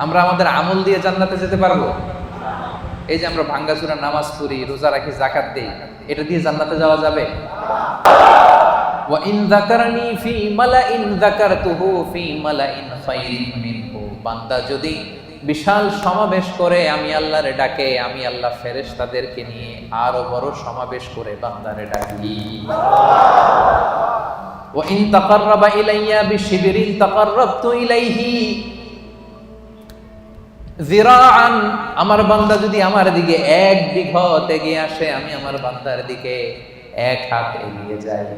আমরা আমাদের আমল দিয়ে জান্নাতে যেতে পারবো? এই যে আমরা ভাঙ্গাচুরা নামাজ পড়ি, রোজা রাখি, যাকাত দেই, এটা দিয়ে জান্নাতে যাওয়া যাবে? ওয়া ইন যাকারানি ফি মালাইন যাকারতুহু ফি মালাইন খায়রিন মিনহু। বান্দা যদি বিশাল সমাবেশ করে আমি আল্লাহরে ডাকে, আমি আল্লাহ ফেরেশতাদেরকে নিয়ে আরো বড় সমাবেশ করে বান্দারে ডাকি। ওয়া ইন তাকাররাবা ইলাইয়া বিশিবরিন তাকাররাবতু ইলাইহি জিরাআন। আমার বান্দা যদি আমার দিকে এক বিঘত এগিয়ে আসে, আমি আমার বান্দার দিকে এক হাত এগিয়ে যাই।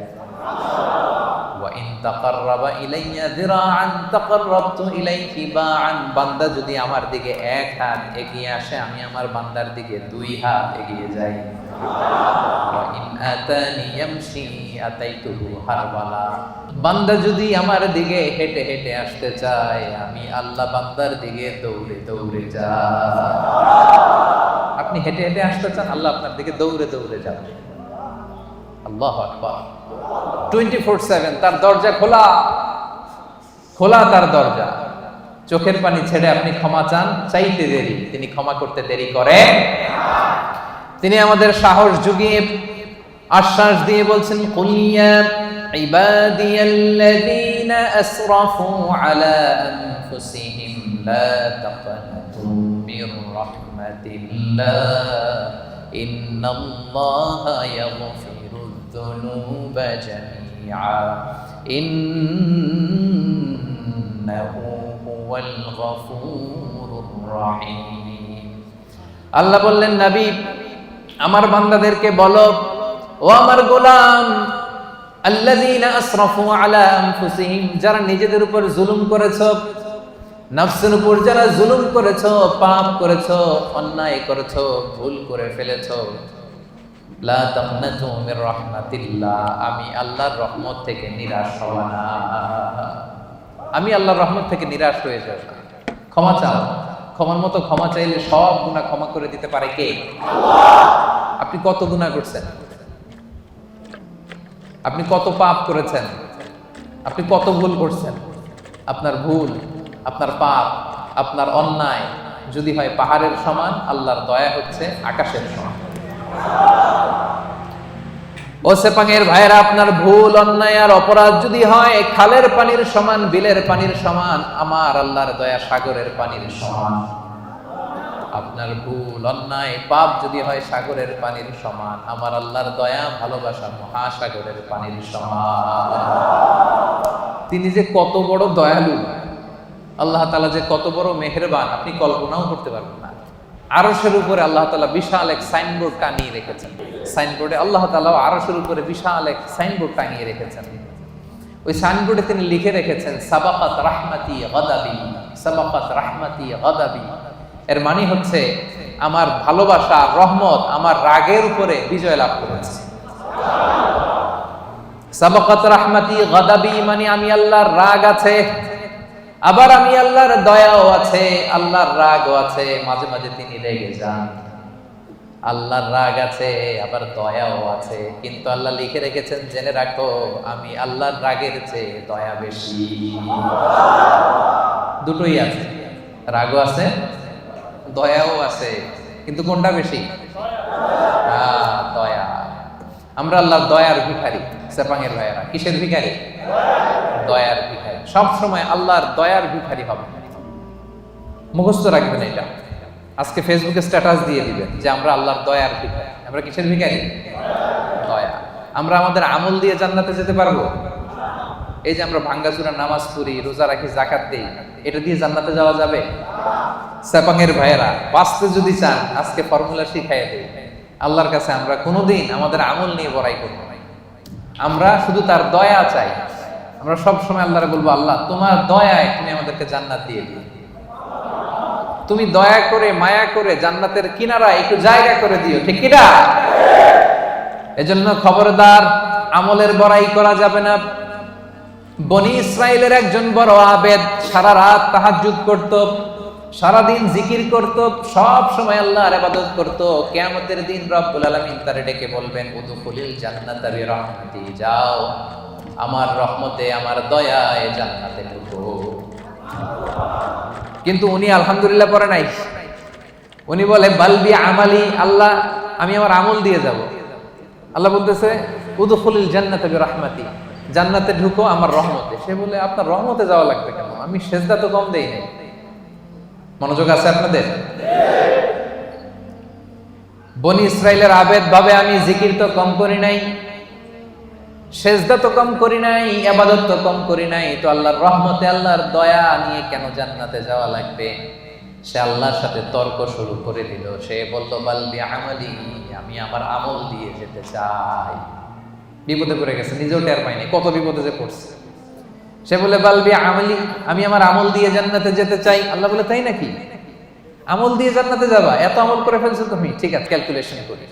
ওয়া ইন তাকাররাবা ইলাইয়া জিরাআন তাকাররাবতু ইলাইহি বাআন। বান্দা যদি আমার দিকে এক হাত এগিয়ে আসে, আমি আমার বান্দার দিকে দুই হাত এগিয়ে যাই। ওয়া ইন আতানি ইয়ামশি আতাইতুহু হারওয়ালা। বান্দা যদি আমার দিকে হেঁটে হেঁটে আসতে চায়, আমি আল্লাহ বান্দার দিকে দৌড়ে দৌড়ে যাই। আপনি হেঁটে হেঁটে আসতে চান, আল্লাহ আপনার দিকে দৌড়ে দৌড়ে যাবে। আল্লাহু আকবার। 24/7 তার দরজা খোলা, খোলা তার দরজা। চোখের পানি ছেড়ে আপনি ক্ষমা চান, চাইতে দেরি, তিনি ক্ষমা করতে দেরি করেন। তিনি আমাদের সাহস জুগিয়ে আশ্বাস দিয়ে বলছেন, কুল ইয়া ইবাদিয়াল্লাযীনা আসরাফু আলা আনফুসিহিম লা তাকনাতু মির রাহমাতিল্লাহ ইন্নাল্লাহা ইয়াগফিরুয যুনুবা জামিআ ইন্নাহু হুয়াল গফুরুর রহিম। আল্লাহ বললেন, নবী আমার বান্দাদেরকে বলো, ও আমার গোলাম, আল্লাযীনা আসরাফু আলা আনফুসিহিম, যারা নিজেদের উপর জুলুম করেছো, নফসের উপর যারা জুলুম করেছো, পাপ করেছো, অন্যায় করেছো, ভুল করে ফেলেছো, লা তাকনাতু মির রাহমাতিল্লাহ, আমি আল্লাহর রহমত থেকে নিরাশ হব না। আমি আল্লাহর রহমত থেকে নিরাশ হয়ে যাব না। ক্ষমা চাও, ক্ষমার মতো ক্ষমা চাইলে সব গুনাহ ক্ষমা করে দিতে পারে কে? আল্লাহ। আপনি কত গুনাহ করছেন? আপনি কত পাপ করেছেন? আপনি কত ভুল করছেন? আপনার ভুল, আপনার পাপ, আপনার অন্যায় যদি হয় পাহাড়ের সমান, আল্লাহর দয়া হচ্ছে আকাশের সমান। ও সেপাঙের ভাইয়েরা, আপনার ভুল, অন্যায় আর অপরাধ যদি হয় খালের পানির সমান, বিলের পানির সমান, আমার আল্লাহর দয়া সাগরের পানির সমান। আপনার ভুল, অন্যায়, পাপ যদি হয় সাগরের পানির সমান, আমার আল্লাহর দয়া, ভালোবাসা মহাসাগরের পানির সমান। তিনি যে কত বড় দয়ালু, আল্লাহ তাআলা যে কত বড় মেহেরবান, আপনি কল্পনাও করতে পারবেন না। আরশের উপরে আল্লাহ তাআলা বিশাল এক সাইনবোর্ড টানিয়ে রেখেছেন। সাইনবোর্ডে আল্লাহ তাআলা আরশের উপরে বিশাল এক সাইনবোর্ড টানিয়ে রেখেছেন। ওই সাইনবোর্ডে তিনি লিখে রেখেছেন, সাবাকাত রাহমাতি গাদাবি, সাবাকাত রাহমাতি গাদাবি। এর মানে হচ্ছে আমার ভালোবাসা, রহমত আমার রাগের উপরে বিজয় লাভ করেছে। সাবাকাত রাহমাতি গাদাবি মানে আমি আল্লাহর রাগ আছে, আবার আমি আল্লাহর দয়াও আছে, আল্লাহর রাগও আছে। মাঝে মাঝে তিনি রেগে যান, আল্লাহর রাগ আছে, আবার দয়াও আছে। কিন্তু আল্লাহ লিখে রেখেছেন, জেনে রাখো আমি আল্লাহর রাগের চেয়ে দয়া বেশি। দুটোই আছে, রাগও আছে, দয়াও আছে, কিন্তু কোনটা বেশি? দয়া। আমরা আল্লাহর দয়ার ভিখারি। সেপাঙের ভাইয়েরা, কিসের ভিখারি? দয়ার ভিখারি। সব সময় আল্লাহর দয়ার ভিখারি হবে, মুখস্থ রাখবেন এটা। আজকে ফেসবুকে স্ট্যাটাস দিয়ে দিবেন যে আমরা আল্লাহর দয়ার ভিখারি। আমরা কিসের ভিখারি? দয়া। আমরা আমাদের আমল দিয়ে জান্নাতে যেতে পারবো? এই যে আমরা ভাঙ্গাচুরা নামাজ পড়ি, রোজা রাখি, যাকাত দেই, এটা দিয়ে জান্নাতে যাওয়া যাবে? সেপাঙের ভাইয়েরা, বাঁচতে যদি চান আজকে ফর্মুলা শিখাই দেই। আল্লাহর কাছে আমরা কোনোদিন আমাদের আমল নিয়ে বড়াই করব না, আমরা শুধু তার দয়া চাই। আমরা সব সময় আল্লাহরে বলবো, আল্লাহ তোমার দয়ায় তুমি আমাদেরকে জান্নাত দিয়ে দিও, তুমি দয়া করে মায়া করে জান্নাতের কিনারায় একটু জায়গা করে দিও, ঠিক কি না? এজন্য খবরদার, আমলের বড়াই করা যাবে না। বনি ইসরাইলের একজন বড় আবেদ, সারা রাত তাহাজ্জুদ করত, সারাদিন জিকির করত, সব সময় আল্লাহর ইবাদত করত। কিয়ামতের দিন রব্বুল আলামিন তারে ডেকে বলবেন, উদখুলিল জান্নাতা বিরহমাতি, যাও আমার রহমতে, আমার দয়ায় জান্নাতে ঢুকো। কিন্তু উনি আলহামদুলিল্লাহ পড়ে নাই। উনি বলে বালবি আমালি, আল্লাহ আমি আমার আমল দিয়ে যাব। আল্লাহ বলতেছে উদখুলিল জান্নাতা বিরহমাতি, জান্নাতে ঢুকো আমার রহমতে। সে বলে আপনার রহমতে যাওয়া লাগবে কেন, আমি সেজদা তো কম দেই নাই। মনোযোগ আছে আপনাদের? বনি ইসরাইলের আবেদ ভাবে আমি জিকির তো কম করি নাই, সেজদা তো কম করি নাই, ইবাদত তো কম করি নাই, তো আল্লাহর রহমতে আল্লাহর দয়া নিয়ে কেন জান্নাতে যাওয়া লাগবে? সে আল্লাহর সাথে তর্ক শুরু করে দিল। সে বলল বালবি আমালি, আমি আমার আমল দিয়ে যেতে চাই। বিপদে পড়ে গেছে, নিজেও টের পায়নি কত বিপদে যে পড়ছে। সে বলে বালবি আমালি, আমি আমার আমল দিয়ে জান্নাতে যেতে চাই। আল্লাহ বলে তাই নাকি, আমল দিয়ে জান্নাতে যাবা? এত আমল করে ফেলছো তুমি, ঠিক আছে ক্যালকুলেশন করি।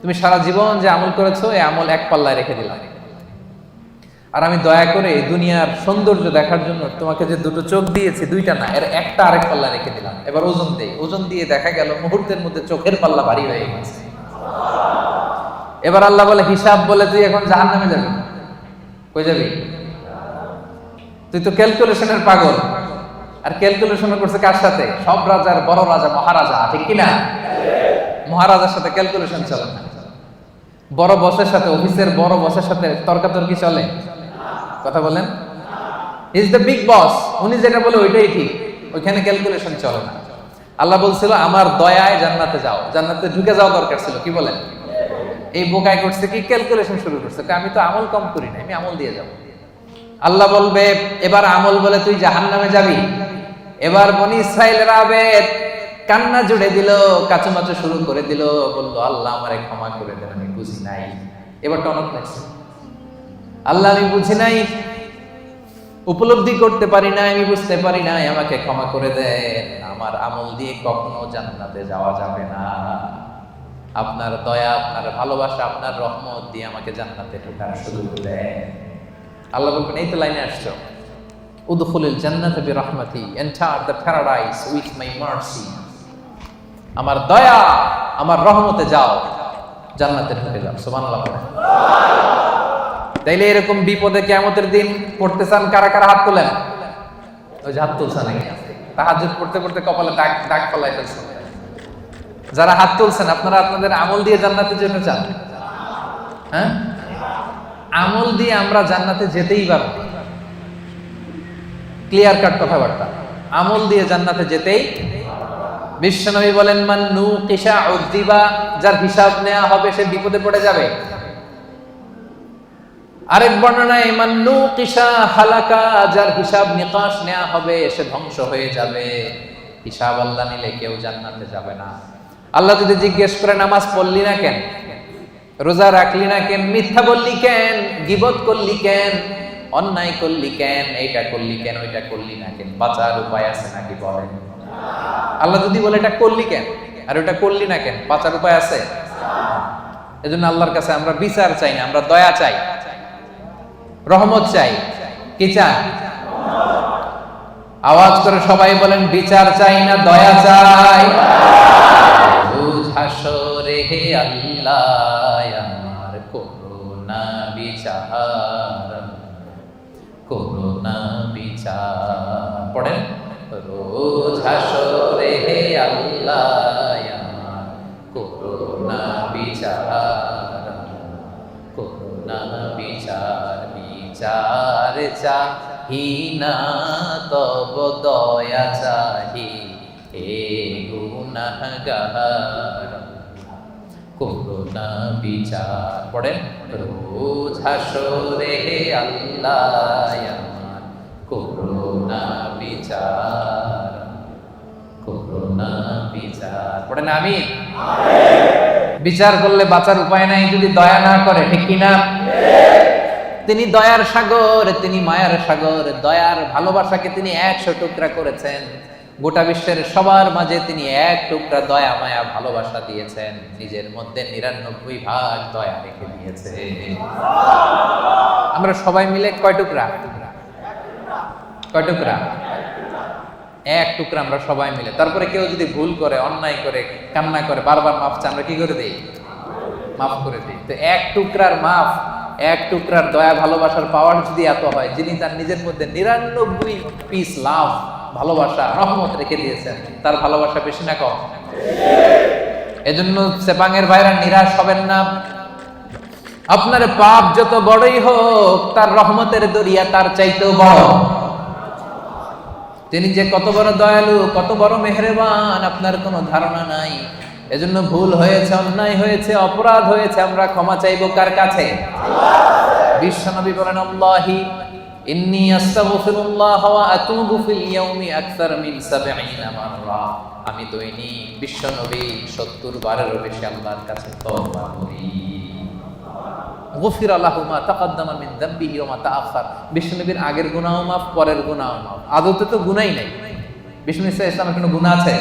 তুমি সারা জীবন যে আমল করেছো এই আমল এক পাল্লায় রেখে দিলাম, আর আমি দয়া করে দুনিয়ার সৌন্দর্য দেখার জন্য তোমাকে যে দুটো চোখ দিয়েছি, দুইটা না, এর একটা আরেক পাল্লা রেখে দিলাম। এবার ওজন দেই, ওজন দিয়ে দেখা গেল মুহূর্তের মধ্যে চোখের পাল্লা ভারী হয়ে গেছে। এবার আল্লাহ বলে হিসাব, বলে তুই এখন জাহান্নামে যাবি। কই যাবি? তুই তো ক্যালকুলেশনের পাগল। আর ক্যালকুলেশন করছে কার সাথে? সব রাজার বড় রাজা, মহারাজা, ঠিক কিনা? মহারাজার সাথে ক্যালকুলেশন চলে না। বড় বসের সাথে, অফিসের বড় বসের সাথে তর্কাতর্কি চলে? কথা বলেন। ইজ দ্য বিগ বস, উনি যেটা বলে ওইটাই ঠিক, ওইখানে ক্যালকুলেশন চলে না। আল্লাহ বলছিল আমার দয়ায় জান্নাতে যাও, জান্নাতে ঢুকে যাওয়া দরকার ছিল। কি বলেন? এই বোকায় করছে কি, ক্যালকুলেশন শুরু করছে, আমি তো আমল কম করি না, আমি আমল দিয়ে যাব। আল্লাহ বলবে এবার আমল বলে তুই জাহান্নামে যাবি। এবার বনি ইসরাইলের আবেদ কান্না জুড়ে দিল, কাচুমাচু শুরু করে দিল, বললো আল্লাহ আমারে ক্ষমা করে দেন, আমি বুঝি নাই। এবার টনক লাগছে, আল্লাহ আমি বুঝি নাই, উপলব্ধি করতে পারি নাই, আমি বুঝতে পারি নাই, আমাকে ক্ষমা করে দেন। আমার আমল দিয়ে কখনো জান্নাতে যাওয়া যাবে না, আপনার দয়া, আপনার ভালোবাসা, আপনার রহমত দিয়ে আমাকে জান্নাতে ঢোকার সুযোগ দেন। আল্লাহ বলবেন এই তো লাইনে আসছো, উদখুলিল জান্নাতা বিরহমাতি, enter the paradise with my mercy. আমার দয়া, আমার রহমতে যাও, জান্নাতে ঢুকে যাও। সুবহানাল্লাহ। তাইলে এরকম বিপদে কিয়ামতের দিন পড়তে চান কারা কারা? হাত তোলেন। ওই যে হাত তুলছে নাকি? তাহাজ্জুদ পড়তে পড়তে কপালে দাগ দাগ ফলাই ফেলছে। যারা হাত তুলছেন আপনারা আপনাদের আমল দিয়ে জান্নাতে যেতে চান? হ্যাঁ, আমল দিয়ে আমরা জান্নাতে যেতেই পারবো। ক্লিয়ার কাট কথাবার্তা, আমল দিয়ে জান্নাতে যেতেই। বিশ্বনবী বলেন মান নুকিশা উযিবা, যার হিসাব নেওয়া হবে সে বিপদে পড়ে যাবে। আরেক বর্ণনায় মান নুকিশা হালাকা, যার হিসাব নিকাশ নেওয়া হবে সে ধ্বংস হয়ে যাবে। হিসাব আল্লাহ নিলে কেউ জান্নাতে যাবে না। আল্লাহ যদি জিজ্ঞেস করে নামাজ পড়লি না কেন, রোজা রাখলি না কেন, মিথ্যা বললি কেন, গীবত করলি কেন, অন্যায় করলি কেন, এইটা করলি কেন, ওইটা করলি না কেন, বাঁচার উপায় আছে নাকি বলেন? আল্লাহ যদি বলে এটা করলি কেন আর ওটা করলি না কেন, বাঁচার উপায় আছে? এজন্য আল্লাহর কাছে আমরা বিচার চাই না, আমরা দয়া চাই, রহমত চাই। কি চাই? আওয়াজ করে সবাই বলেন বিচার চাই না দয়া চাই। হাসরে হে আল্লাহ আমার করুণা বিচার, করুণা বিচার। পড়েন, রোজ হাসরে হে আল্লাহ আমার করুণা বিচার, করুণা বিচার। বিচার চাহি না তব দয়া চাহি, হে গুনাহগার করুণা বিচার। পড়েন, রোজ হাসরে হে আল্লাহ আমার করুণা বিচার, করুণা বিচার। পড়েন আমিন। বিচার করলে বাঁচার উপায় নাই যদি দয়া না করে, ঠিক কিনা? তিনি দয়ার সাগর, তিনি মায়ার সাগর। দয়ার ভালোবাসাকে তিনি 100 টুকরা করেছেন, গোটা বিশ্বের সবার মাঝে তিনি 1 টুকরা দয়া মায়া ভালোবাসা দিয়েছেন, নিজের মধ্যে 99 ভাগ দয়া রেখে দিয়েছে। আমরা সবাই মিলে কয় টুকরা? কয় টুকরা? 1 টুকরা আমরা সবাই মিলে। তারপরে কেউ যদি ভুল করে, অন্যায় করে, কান্না করে, বারবার মাফ চায়, আমরা কি করে দেই? মাফ করে দিই। তো 1 টুকরার মাফ, 1 টুকরার দয়া ভালোবাসার পাওয়ার যদি এত হয়, যিনি তার নিজের মধ্যে 99 পিস লাভ ভালোবাসা, রহমত রেখে দিয়েছেন। তার ভালোবাসা বেশি না কম? এজন্য সেপাঙের ভাইরা নিরাশ হবেন না। আপনার পাপ যত বড়ই হোক, তার রহমতের দরিয়া তার চাইতেও বড়। তিনি যে কত বড় দয়ালু, কত বড় মেহেরবান, আপনার কোনো ধারণা নাই। এজন্য ভুল হয়েছে, অন্যায় হয়েছে, অপরাধ হয়েছে, আমরা ক্ষমা চাইবো কার কাছে? বিশ্বনবী বলেন, আল্লাহি ইন্নী আস্তাগফিরুল্লাহ ওয়া আতুবু ফিল ইয়াউমি আকসার মিন ৭০ মাররা। আমি দৈনিক বিশ্বনবী ৭০ বারেরও বেশি আল্লাহর কাছে তওবা করি। গফির লাহু মা তাকাদ্দামা মিন যামবিহি ওয়া মা তাআখার। বিশ্বনবীর আগের গুনাহও মাফ, পরের গুনাহও মাফ। আদতে তো গুনাহই নাই। বিশ্বনবী সাল্লাল্লাহু আলাইহি ওয়াসাল্লামের কোনো গুনাহ আছে?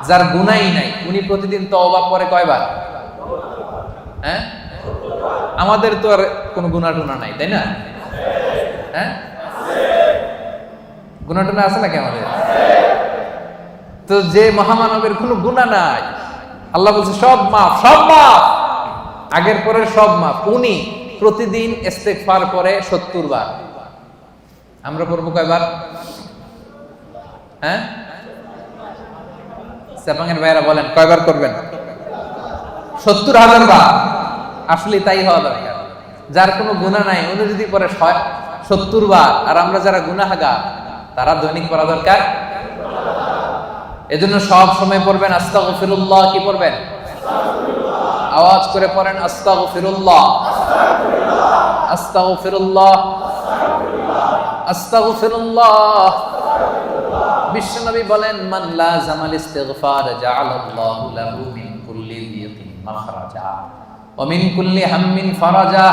যার গুনাহই নাই উনি প্রতিদিন তওবা করে কয়বার? হ্যাঁ, আমাদের তো আর কোনো গুনাহ টুনা নাই, তাই না? হ্যাঁ, গুনাহ টুনা আছে নাকি আমাদের? তো যে মহামানবের কোনো গুনাহ নাই, আল্লাহ বলছে সব মাফ, সব মাফ, আগের পরের সব মাফ। উনি প্রতিদিন ইস্তেগফার করে ৭০ বার। আমরা পড়বো কয়বার? হ্যাঁ, সেপাঙের ভাইরা বলেন কয়বার করবেন? ৭০,০০০ বার। আসলে তাই হওয়া দরকার। যার কোনো গুনাহ নাই উনি যদি পরে ৭০ বার, আর আমরা যারা গুনাহগার তারা দৈনিক পড়া দরকার। এজন্য সব সময় পড়বেন আস্তাগফিরুল্লাহ। কি পড়বেন? আওয়াজ করে পড়েন আস্তাগফিরুল্লাহ, আস্তাগফিরুল্লাহ, আস্তাগফিরুল্লাহ। বিশ্বনবী বলেন, মান লাযামাল ইস্তিগফার জাআলাল্লাহু লাহু মিন কুল্লি যিকিন মাখরাজা ওয়া মিন কুল্লি হাম্মিন ফারাজা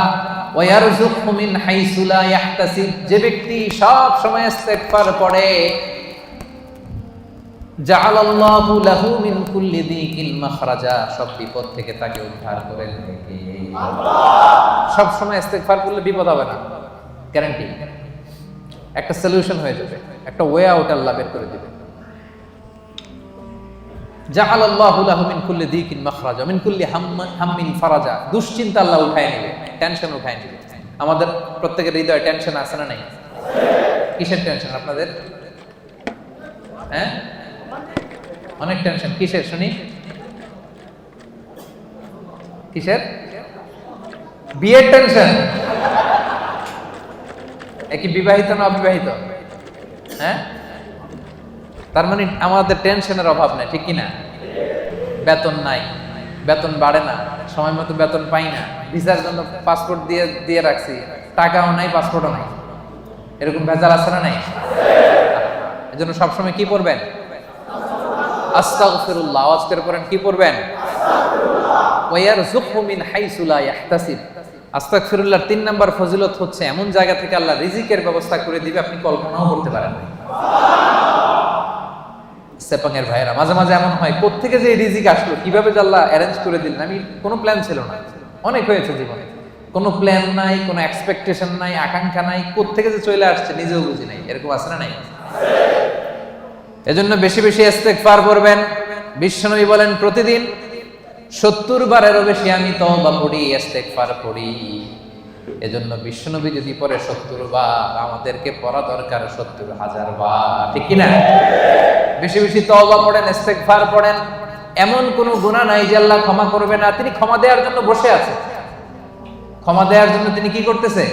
ওয়া ইয়ারযুকহু মিন হাইসু লা ইয়াহতাসিব। যে ব্যক্তি সব সময় ইস্তিগফার পড়ে, জাআলাল্লাহু লাহু মিন কুল্লি যিকিন মাখরাজা, সব বিপদ থেকে তাকে উদ্ধার করে থাকে। সব সময় ইস্তিগফার করলে বিপদ হবে না, গ্যারান্টি। একটা সলিউশন হয়ে যাবে, একটা ওয়ে আউট আল্লাহ বের করে দিবে। জাআলাল্লাহু লাহু মিন কুল্লি যিকিন মাখরাজা মিন কুল্লি হাম্মিন ফারাজা। দুশ্চিন্তা আল্লাহ উঠায় নেবে, টেনশন উঠায় নেবে। আমাদের প্রত্যেকের হৃদয়ে টেনশন আছে না নাই? কিসের টেনশন আপনাদের? হ্যাঁ, অনেক টেনশন। কিসের শুনি? কিসের? বিয়ের টেনশন। একই বিবাহিত না অবিবাহিত? হ্যাঁ, তার মানে আমাদের টেনশনের অভাব নাই, ঠিক কিনা? বেতন নাই, বেতন বাড়ে না, সময় মতো বেতন পাই না, ভিসার জন্য পাসপোর্ট দিয়ে রাখছি, টাকাও নাই, পাসপোর্টও নাই, এরকম ভেজাল আছে না নাই? এজন্য সবসময় কি পড়বেন? আস্তাগফিরুল্লাহ। আওয়াজ করে পড়েন, কি পড়বেন? ওয়া ইয়ারযুকহু মিন হাইসু লা ইয়াহতাসিব। আস্তাগফিরুল্লাহর ৩ নাম্বার ফজিলত হচ্ছে এমন জায়গা থেকে আল্লাহ রিজিকের ব্যবস্থা করে দিবে আপনি কল্পনাও করতে পারেন না। সেপাঙের ভাইয়েরা, মাঝে মাঝে এমন হয়, কোত্থেকে যে রিজিক আসলো, কিভাবে যে আল্লাহ অ্যারেঞ্জ করে দিলেন। আমি কোনো প্ল্যান ছিল না, অনেক হয়েছে জীবনে, কোনো প্ল্যান নাই, কোনো এক্সপেকটেশন নাই, আকাঙ্ক্ষা নাই, কোত্থেকে যে চলে আসছে নিজেও বুঝি নাই। এরকম আছে না নাই? এজন্য বেশি বেশি ইস্তেগফার করবেন। বিশ্বনবী বলেন, প্রতিদিন ৭০ বারেরও বেশি আমি তওবা করি, ইস্তেগফার করি। এজন্য বিশ্বনবী যদি পড়ে ৭০ বার, আমাদেরকে পড়া দরকার ৭০,০০০ বার, ঠিক কিনা? বেশি বেশি তওবা পড়েন, ইস্তেগফার পড়েন। এমন কোনো গুনাহ নাই যে আল্লাহ ক্ষমা করবে না। তিনি ক্ষমা দেওয়ার জন্য বসে আছে। ক্ষমা দেওয়ার জন্য তিনি কি করতেছে?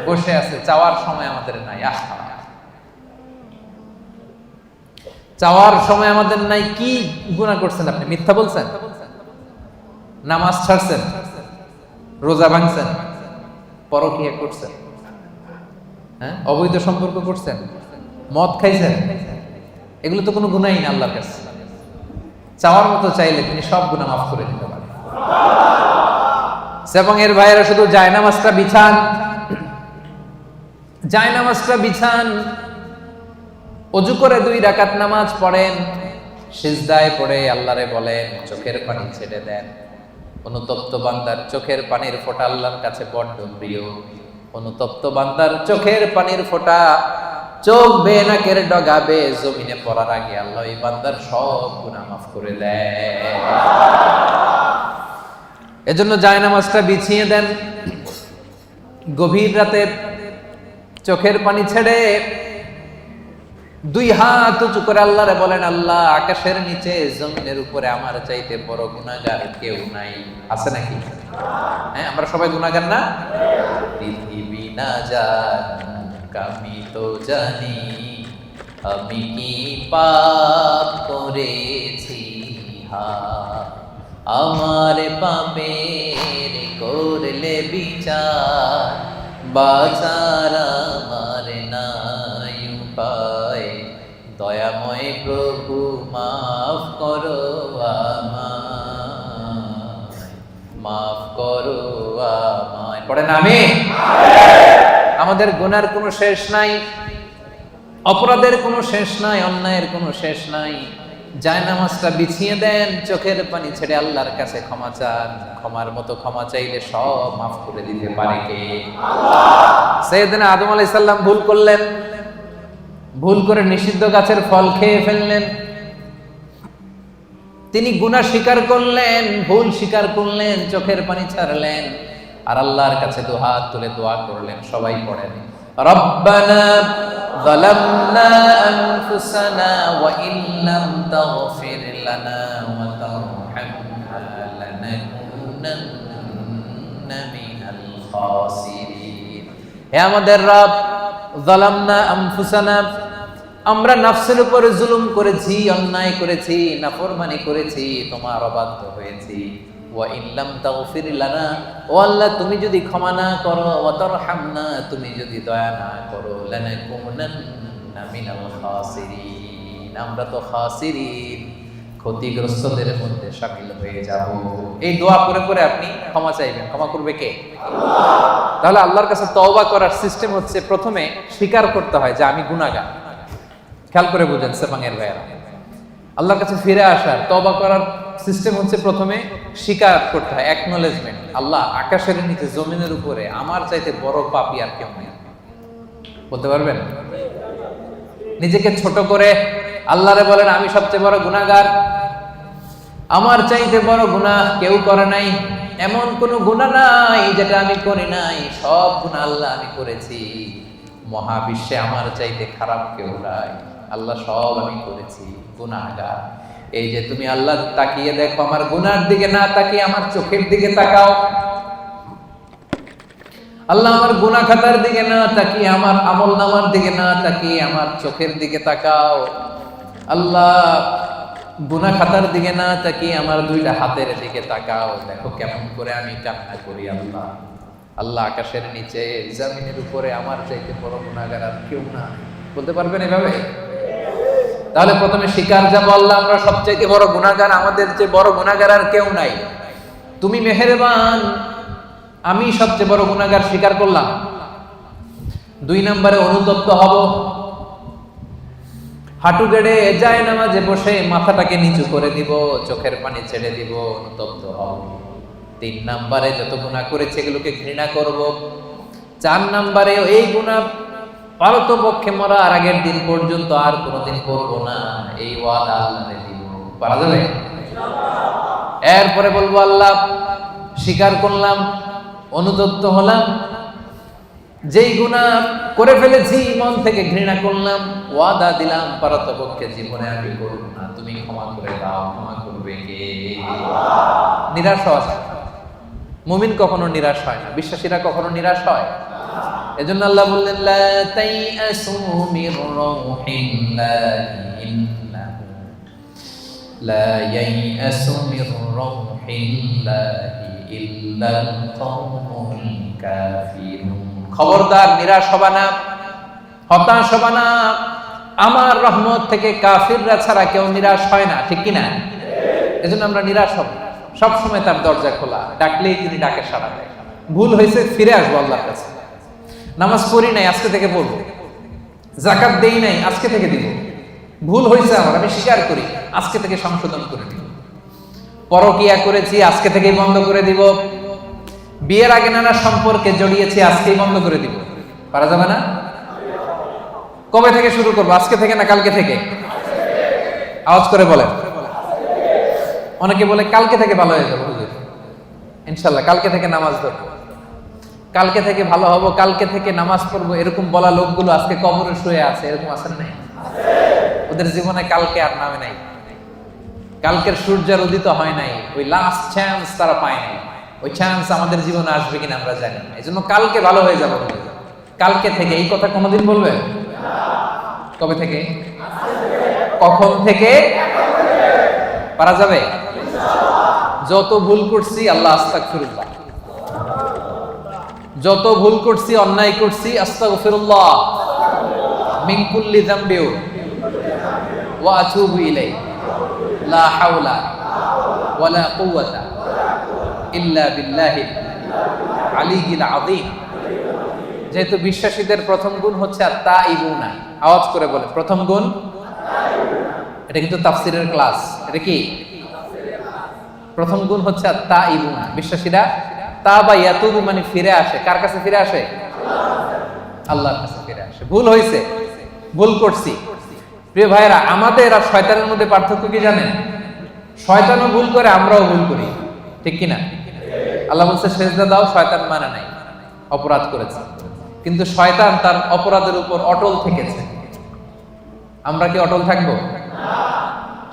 বসে আছে। চাওয়ার সময় আমাদের নাই। আহা, চাওয়ার সময় আমাদের নাই। কি গুনাহ করছেন আপনি? মিথ্যা বলছেন, নামাজ ছাড়ছেন, রোজা ভাঙছেন, পরকীয়া করছেন, হ্যাঁ, অবৈধ সম্পর্ক করছেন, মদ খাইছেন, এগুলো তো কোনো গুনাহই না আল্লাহর কাছে। চাওয়ার মতো চাইলে তিনি সব গুনাহ মাফ করে দিতে পারেন। এবং এর ভাইয়েরা শুধু জায়নামাজটা বিছান, জায়নামাজটা বিছান, ওযু করে 2 রাকাত নামাজ পড়েন, সিজদায় পড়ে আল্লাহরে বলেন, চোখের পানি ছেড়ে দেন। অনুতপ্ত বান্দার চোখের পানির ফোঁটা আল্লাহর কাছে বড্ড প্রিয়। অনুতপ্ত বান্দার চোখের পানির ফোঁটা চোখ বেয়ে নাকের ডগাবে জমিনে পড়ার আগে আল্লাহ এই বান্দার সব গুনাহ মাফ করে দেয়। এজন্য জায়নামাজটা বিছিয়ে দেন। গভীর রাতে চোখের পানি ছেড়ে দুই হাত উঁচু করে আল্লাহরে বলেন, আল্লাহ আকাশের নিচে জমিনের উপরে আমার চাইতে বড় গুনাহগার কেউ নাই। আছে নাকি? হ্যাঁ, আমরা সবাই গুনাহগার না? পৃথিবী না জানুক আমি তো জানি, আমি কি পাপ করেছি, আমার পাপের করলে বিচার, বাঁচার আমার নাই উপায়, দয়াময় প্রভু মাফ করো আমায়, মাফ করো আমায়। পড়েন আমিন। আমাদের গুনার কোনো শেষ নাই, অপরাধের কোনো শেষ নাই, অন্যায়ের কোনো শেষ নাই। জায়নামাজটা বিছিয়ে দেন, চোখের পানি ছেড়ে আল্লাহর কাছে ক্ষমা চান। ক্ষমার মতো ক্ষমা চাইলে সব মাফ করে দিতে পারে কে? আল্লাহ। সাইয়েদনা আদম আলাইহিস সালাম ভুল করলেন, ভুল করে নিষিদ্ধ গাছের ফল খেয়ে ফেললেন। তিনি গুনাহ স্বীকার করলেন, ভুল স্বীকার করলেন, চোখের পানি ছাড়লেন, আর আল্লাহর কাছে দুহাত তুলে দোয়া করলেন। সবাই পড়েন, রব্বানা যালামনা আনফুসানা ওয়া ইল্লাম তাগফির লানা ওয়া তারহামনা লানাকুনান্না মিনাল খাসিরিন। হে আমাদের রব, যালামনা আনফুসানা, আমরা নফসের উপর জুলুম করেছি, অন্যায় করেছি, নাফরমানি করেছি, তোমার অবাধ্য হয়েছি। ওয়া ইল্লাম তাগফির লানা, ও আল্লাহ তুমি যদি ক্ষমা না করো, ওয়া তারহামনা তুমি যদি দয়া না করো, লানাকুনান্না মিনাল খাসিরিন, আমরা তো খাসিরিন, ক্ষতিগ্রস্তদের মধ্যে শামিল হয়ে যাব। এই দোয়া করে করে আপনি ক্ষমা চাইবেন। ক্ষমা করবে কে? আল্লাহ। তাহলে আল্লাহর কাছে তওবা করার সিস্টেম হচ্ছে প্রথমে স্বীকার করতে হয় যে আমি গুনাহগার। খেয়াল করে বুঝেন সেপাঙের ভাইয়েরা, আল্লাহর কাছে ফিরে আসার তওবা করার সিস্টেম হচ্ছে প্রথমে স্বীকার করতে হয়, অ্যাকনলেজমেন্ট। আল্লাহ আকাশের নিচে জমিনের উপরে আমার চাইতে বড় পাপী আর কেউ নেই। বলতে পারবেন? নিজেকে ছোট করে আল্লাহরে বলেন, আমি সবচেয়ে বড় গুনাহগার, আমার চাইতে বড় গুনাহ কেউ করে নাই, এমন কোন গুনাহ নাই যেটা আমি করি নাই, সব গুনাহ আল্লাহ আমি করেছি, মহাবিশ্বে আমার চাইতে খারাপ কেউ নাই, আল্লাহ সব আমি করেছি, গুনাহগার। এই যে তুমি আল্লাহ তাকিয়ে দেখো, আমার গুনার দিকে না তাকিয়ে আমার চোখের দিকে তাকাও। আল্লাহ আমার গুনাহ খাতার দিকে না তাকিয়ে, আমার আমল নামার দিকে না তাকিয়ে আমার চোখের দিকে তাকাও। আল্লাহ গুনাহ খাতার দিকে না তাকিয়ে আমার দুইটা হাতের দিকে তাকাও, দেখো কেমন করে আমি কান্না করি। আল্লাহ, আল্লাহ আকাশের নিচে জমিনের উপরে আমার চাইতে বড় গুনাহগার আর কেউ না। বলতে পারবেন এভাবে? তাহলে প্রথমে স্বীকার যাব, আল্লাহ আমরা সবচেয়ে বড় গুনাহগার, আমাদের চেয়ে বড় গুনাহগার আর কেউ নাই, তুমি মেহেরবান, আমি সবচেয়ে বড় গুনাহগার, স্বীকার করলাম। 2 নম্বরে অনুতপ্ত হব, হাঁটু গেড়ে যায় নামাজে বসে মাথাটাকে নিচু করে দিব, চোখের পানি ছেড়ে দিব, অনুতপ্ত হব। 3 নম্বরে যত গুনাহ করেছে এগুলোকে ঘৃণা করব। 4 নম্বরে এই গুনাহ পারতপক্ষে মরার আগের দিন পর্যন্ত আর কোনোদিন করব না, এই ওয়াদা আল্লাহকে দিব। পারা যাবে? এরপরে বলবো, আল্লাহ স্বীকার করলাম, অনুতপ্ত হলাম, যেই গুনাহ করে ফেলেছি মন থেকে ঘৃণা করলাম, ওয়াদা দিলাম পারতপক্ষে জীবনে আমি করব না, তুমি ক্ষমা করে দাও। ক্ষমা করবে কে? আল্লাহ। নিরাশ হওয়া যায় না, মুমিন কখনো নিরাশ হয় না, বিশ্বাসীরা কখনো নিরাশ হয়। এজন্য আল্লাহ বললেন, লা তাইআসু মির রাউহিল্লাহি ইন্নাহু লা ইয়াইআসু মির রাউহিল্লাহি ইল্লাল কওমুল কাফিরুন। খবরদার নিরাশ হবা না, হতাশ হবা না, আমার রহমত থেকে কাফিররা ছাড়া কেউ নিরাশ হয় না, ঠিক কি না? এজন্য আমরা নিরাশ হব, সব সময় তার দরজা খোলা, ডাকলেই তিনি ডাকে সাড়া দেয়। ভুল হয়েছে, ফিরে আসবো আল্লাহর কাছে। নামাজ পড়ি নাই, আজকে থেকে পড়বো। যাকাত দেই নাই, আজকে থেকে দিব। ভুল হয়েছে আমার, আমি স্বীকার করি, আজকে থেকে সংশোধন করে দিব। পরকিয়া করেছি, আজকে থেকেই বন্ধ করে দিব। বিয়ের আগে নানা সম্পর্কে জড়িয়েছি, আজকেই বন্ধ করে দিব। পারা যাবে না? কবে থেকে শুরু করবো? আজকে থেকে না কালকে থেকে? আওয়াজ করে বলেন। অনেকে বলে কালকে থেকে ভালো হয়ে যাবে হুজুর। ইনশাআল্লাহ কালকে থেকে নামাজ ধরবো, কালকে থেকে ভালো হবো, কালকে থেকে নামাজ পড়বো, এরকম বলা লোকগুলো আজকে কবরে শুয়ে আছে, এরকম আছেন নাই? ওদের জীবনে কালকে আর নামে নাই, কালকের সূর্যের উদিত হয় নাই, ওই লাস্ট চান্স তারা পায় নাই। ওই চান্স আমাদের জীবনে আসবে কিনা আমরা জানি না। এই জন্য কালকে ভালো হয়ে যাবো, কালকে থেকে এই কথা কোনোদিন বলবে? কবে থেকে? কখন থেকে? পারা যাবে? যত ভুল করছি আল্লাহ আস্তাগফিরুল্লাহ, যত ভুল করছি অন্যায় করছি আস্তাগফিরুল্লাহ মিন কুল্লি যামবি ওয়া আতুবু ইলাইহি লা হাওলা ওয়ালা কুওয়াতা ইল্লা বিল্লাহিল আলিয়্যিল আযীম। যেহেতু বিশ্বাসীদের প্রথম গুণ হচ্ছে আত-তাইবুনা, আওয়াজ করে বলে প্রথম গুণ। এটা কিন্তু তাফসীরের ক্লাস। এটা কি? প্রথম গুণ হচ্ছে আত-তাইবুনা। বিশ্বাসীরা তাবা ইয়াতুবু মানে ফিরে আসে। কার কাছে ফিরে আসে? আল্লাহর কাছে ফিরে আসে। ভুল হয়েছে, ভুল করছি। প্রিয় ভাইরা, আমাদের আর শয়তানের মধ্যে পার্থক্য কি জানেন? শয়তানও ভুল করে, আমরাও ভুল করি, ঠিক কিনা? আল্লাহ বলছে সেজদা দাও, শয়তান মানে নাই, অপরাধ করেছে। কিন্তু শয়তান তার অপরাধের উপর অটল থেকেছে। আমরা কি অটল থাকবো?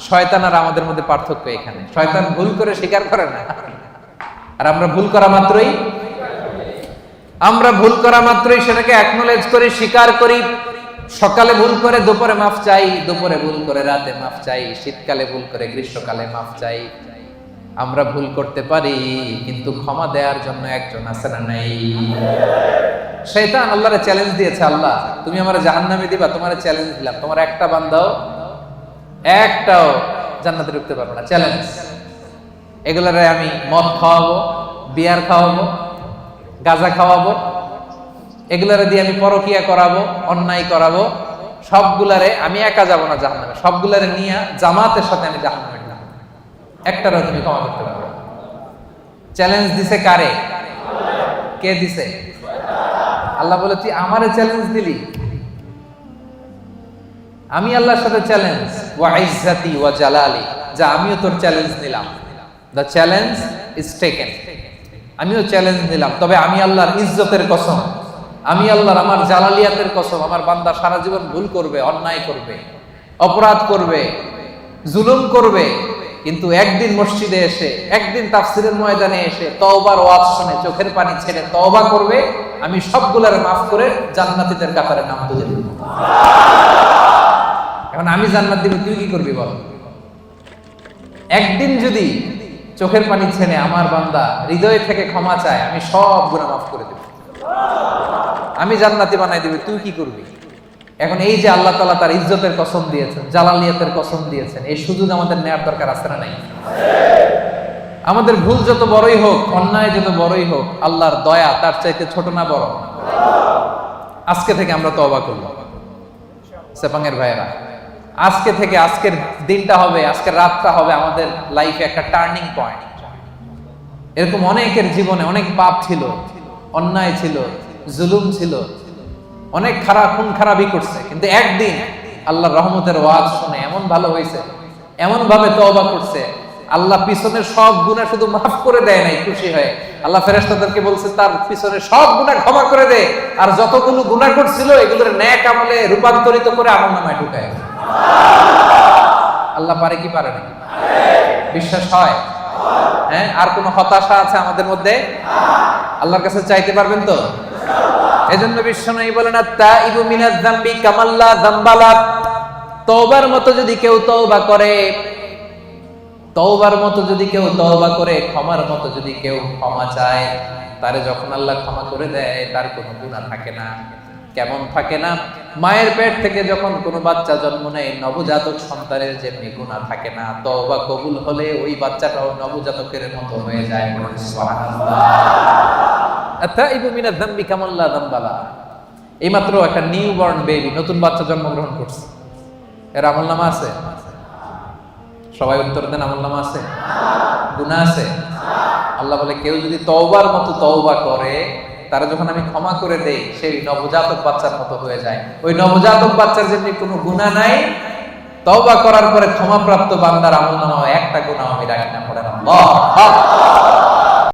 শয়তান আর আমাদের মধ্যে পার্থক্য এখানে। শয়তান ভুল করে স্বীকার করে না, আর আমরা ভুল করা মাত্রই সেটাকে অ্যাকনোলেজ করি, স্বীকার করি। সকালে ভুল করে দুপুরে মাফ চাই, দুপুরে ভুল করে রাতে মাফ চাই, শীতকালে ভুল করে গ্রীষ্মকালে মাফ চাই। আমরা ভুল করতে পারি, কিন্তু ক্ষমা দেওয়ার জন্য একজন আছে না নাই? শয়তান আল্লাহরে চ্যালেঞ্জ দিয়েছে, আল্লাহ তুমি আমারে জাহান্নামে দিবা, তোমারে চ্যালেঞ্জ দিলাম, তোমার একটা বান্দাও একটাও জান্নাতে ঢুকতে পারবে না, চ্যালেঞ্জ। এগুলারে আমি মদ খাওয়াবো, বিয়ার খাওয়াবো, গাঁজা খাওয়াবো, এগুলারে দিয়ে আমি পরকিয়া করাবো, অন্যায় করাবো, সবগুলারে আমি একা যাব না জাহান্নামে, সবগুলারে নিয়ে জামাতের সাথে আমি জাহান্নামে ঢুকবো, একটারও তুমি ক্ষমা করতে পারবে না। চ্যালেঞ্জ দিছে কারে? কে দিছে? আল্লাহ বলে তুই আমারে চ্যালেঞ্জ দিলি, আমি আল্লাহর সাথে চ্যালেঞ্জ। ওয়া ইজ্জাতি ওয়া জালালি, যা আমিও তোর চ্যালেঞ্জ নিলাম। দ্য চ্যালেঞ্জ ইজ টেকেন, আমিও চ্যালেঞ্জ নিলাম। তবে আমি আল্লাহর ইজ্জতের কসম, আমি আল্লাহর আমার জালালিয়াতের কসম, আমার বান্দা সারা জীবন ভুল করবে, অন্যায় করবে, অপরাধ করবে, জুলুম করবে, কিন্তু একদিন মসজিদে এসে, একদিন তাফসীরের ময়দানে এসে তওবার ওয়াজ শুনে চোখের পানি ছেড়ে তওবা করবে, আমি সবগুলারে মাফ করে জান্নাতীদের কাতারে নাম তুলে দেব। এখন আমি জান্নাত দিব, তুই কি করবি বল? একদিন যদি চোখের পানি ছেড়ে আমার বান্দা হৃদয় থেকে ক্ষমা চায়, আমি সব গুনাহ মাফ করে দেব, আমি জান্নাতি বানাই দেব, তুই কি করবি? এখন এই যে আল্লাহ তাআলা তার ইজ্জতের কসম দিয়েছেন, জালালিয়াতের কসম দিয়েছেন, এই সুযোগ আমাদের নেয়ার দরকার আছে না নাই? আমাদের ভুল যত বড়ই হোক, অন্যায় যত বড়ই হোক, আল্লাহর দয়া তার চাইতে ছোট না বড়? আজকে থেকে আমরা তওবা করব সেপাঙের ভাইয়েরা, আজকে থেকে, আজকের দিনটা হবে, আজকের রাতটা হবে আমাদের লাইফে একটা টার্নিং পয়েন্ট। এরকম অনেকের জীবনে অনেক পাপ ছিল, অন্যায় ছিল, জুলুম ছিল, অনেক খারাপ খুন খারাপি করছে, কিন্তু একদিন আল্লাহর রহমতের ওয়াজ শুনে এমন ভালো হয়েছে, এমন ভাবে তওবা করছে, আল্লাহ পিছনের সব গুনাহ শুধু মাফ করে দেয় নাই, খুশি হয়ে আল্লাহ ফেরেশতাদেরকে বলছে তার পিছনের সব গুনাহ ক্ষমা করে দে, আর যতগুলো গুনাহ করছিল এগুলোর নেক আমলে রূপান্তরিত করে আমলনামায় ঢুকায়। আল্লাহ পারে কি পারে না? বিশ্বাস হয়? হ্যাঁ, আর কোন হতাশা আছে আমাদের মধ্যে? আল্লাহর কাছে চাইতে পারবেন তো? এজন্য বিশ্বনবী বলেন আত-তাইবু মিনাজ যামবি কামাল্লা যামবালা, তওবার মতো যদি কেউ তওবা করে, তওবার মতো যদি কেউ তওবা করে, ক্ষমার মতো যদি কেউ ক্ষমা চায়, তারে যখন আল্লাহ ক্ষমা করে দেয় তার কোনো গুনাহ থাকে না। কেমন থাকে না? মায়ের পেট থেকে যখন কোনো বাচ্চা জন্ম নেয়, নবজাতক সন্তানের যেমনি গুনাহ থাকে না, তওবা কবুল হলে ওই বাচ্চাটাও নবজাতকের মতো হয়ে যায়। সুবহানাল্লাহ। আত-তাইবু মিনাজ যামবি কামাল্লা যামবালা। এইমাত্র একটা নিউবর্ন বেবি, নতুন বাচ্চা জন্মগ্রহণ করছে, এর আমলনামা আছে? সবাই উত্তর দেন, আমলনামা আছে? গুনাহ আছে? আল্লাহ বলে কেউ যদি তওবার মতো তওবা করে, তারা যখন আমি ক্ষমা করে দেই, সেই নবজাতক বাচ্চার মতো হয়ে যায়। ওই নবজাতক বাচ্চার যেমনি কোনো গুনাহ নাই, তওবা করার পরে ক্ষমাপ্রাপ্ত বান্দার আমলনামায় একটা গুনাহ আমি রাখি না। পড়েন আল্লাহ।